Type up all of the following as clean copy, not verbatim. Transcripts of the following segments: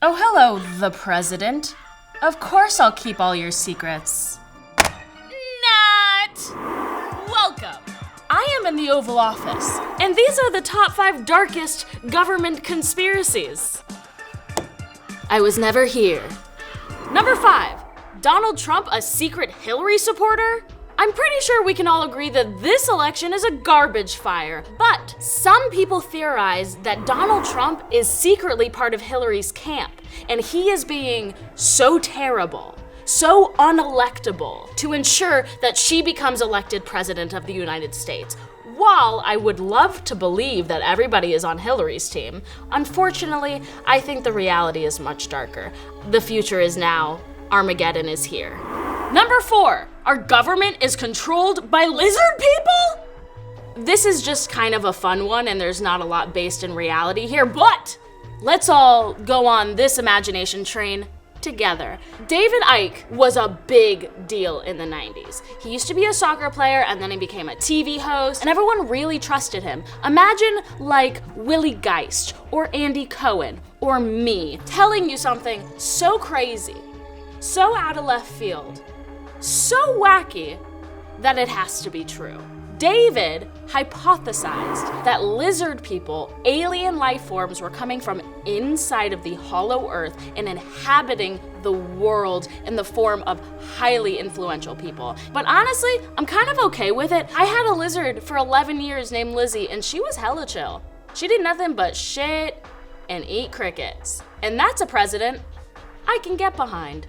Oh, hello, the president. Of course I'll keep all your secrets. Not! Welcome. I am in the Oval Office, and these are the top 5 darkest government conspiracies. I was never here. Number 5, Donald Trump a secret Hillary supporter? I'm pretty sure we can all agree that this election is a garbage fire, but some people theorize that Donald Trump is secretly part of Hillary's camp, and he is being so terrible, so unelectable, to ensure that she becomes elected president of the United States. While I would love to believe that everybody is on Hillary's team, unfortunately, I think the reality is much darker. The future is now. Armageddon is here. Number 4, our government is controlled by lizard people? This is just kind of a fun one, and there's not a lot based in reality here, but let's all go on this imagination train together. David Icke was a big deal in the 90s. He used to be a soccer player, and then he became a TV host, and everyone really trusted him. Imagine like Willie Geist or Andy Cohen or me telling you something so crazy, so out of left field, so wacky that it has to be true. David hypothesized that lizard people, alien life forms, were coming from inside of the hollow earth and inhabiting the world in the form of highly influential people. But honestly, I'm kind of okay with it. I had a lizard for 11 years named Lizzie, and she was hella chill. She did nothing but shit and eat crickets. And that's a president I can get behind.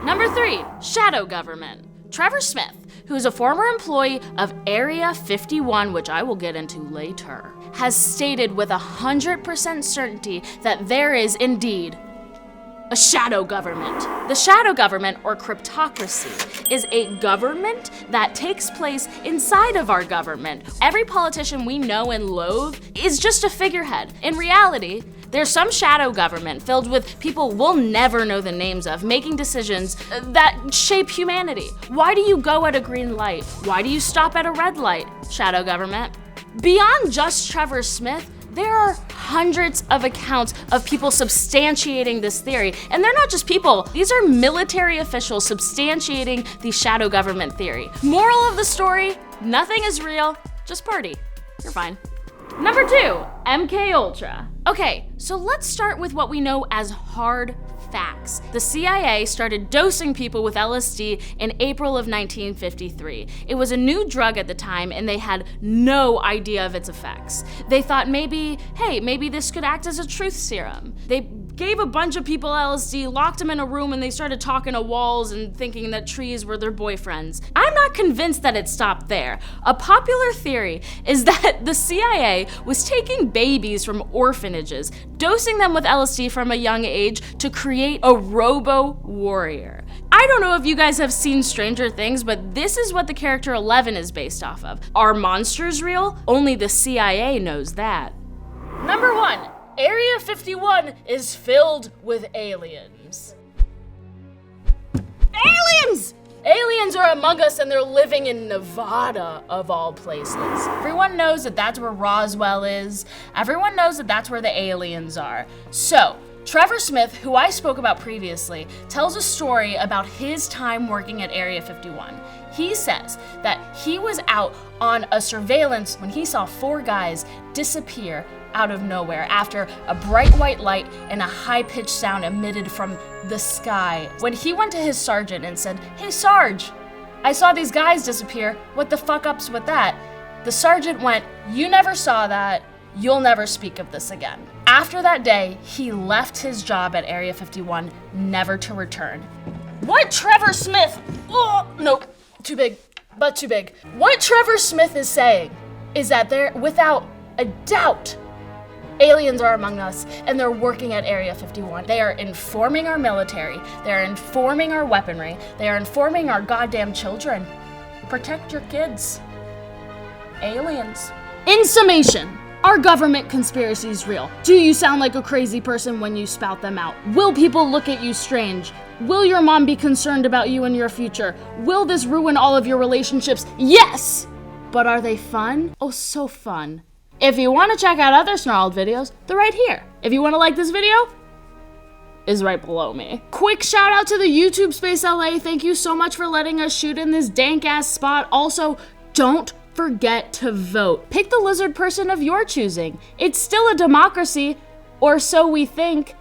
Number 3, shadow government. Trevor Smith, who is a former employee of Area 51, which I will get into later, has stated with 100% certainty that there is indeed a shadow government. The shadow government, or cryptocracy, is a government that takes place inside of our government. Every politician we know and loathe is just a figurehead. In reality, there's some shadow government filled with people we'll never know the names of, making decisions that shape humanity. Why do you go at a green light? Why do you stop at a red light? Shadow government. Beyond just Trevor Smith, there are hundreds of accounts of people substantiating this theory. And they're not just people, these are military officials substantiating the shadow government theory. Moral of the story, nothing is real, just party. You're fine. Number 2, MKULTRA. Okay, so let's start with what we know as hard facts. The CIA started dosing people with LSD in April of 1953. It was a new drug at the time, and they had no idea of its effects. They thought maybe this could act as a truth serum. They gave a bunch of people LSD, locked them in a room, and they started talking to walls and thinking that trees were their boyfriends. I'm not convinced that it stopped there. A popular theory is that the CIA was taking babies from orphanages, dosing them with LSD from a young age to create a robo-warrior. I don't know if you guys have seen Stranger Things, but this is what the character 11 is based off of. Are monsters real? Only the CIA knows that. Number 1. Area 51 is filled with aliens. Aliens! Aliens are among us, and they're living in Nevada, of all places. Everyone knows that that's where Roswell is. Everyone knows that that's where the aliens are. So, Trevor Smith, who I spoke about previously, tells a story about his time working at Area 51. He says that he was out on a surveillance when he saw 4 guys disappear out of nowhere after a bright white light and a high-pitched sound emitted from the sky. When he went to his sergeant and said, "Hey Sarge, I saw these guys disappear. What the fuck up's with that?" The sergeant went, "You never saw that. You'll never speak of this again." After that day, he left his job at Area 51, never to return. What Trevor Smith, nope, too big, but too big. What Trevor Smith is saying is that there, without a doubt, aliens are among us, and they're working at Area 51. They are informing our military. They are informing our weaponry. They are informing our goddamn children. Protect your kids. Aliens. In summation, are government conspiracies real? Do you sound like a crazy person when you spout them out? Will people look at you strange? Will your mom be concerned about you and your future? Will this ruin all of your relationships? Yes! But are they fun? Oh, so fun. If you want to check out other Snarled videos, they're right here. If you want to like this video, it's is right below me. Quick shout out to the YouTube Space LA. Thank you so much for letting us shoot in this dank ass spot. Also, don't forget to vote. Pick the lizard person of your choosing. It's still a democracy, or so we think.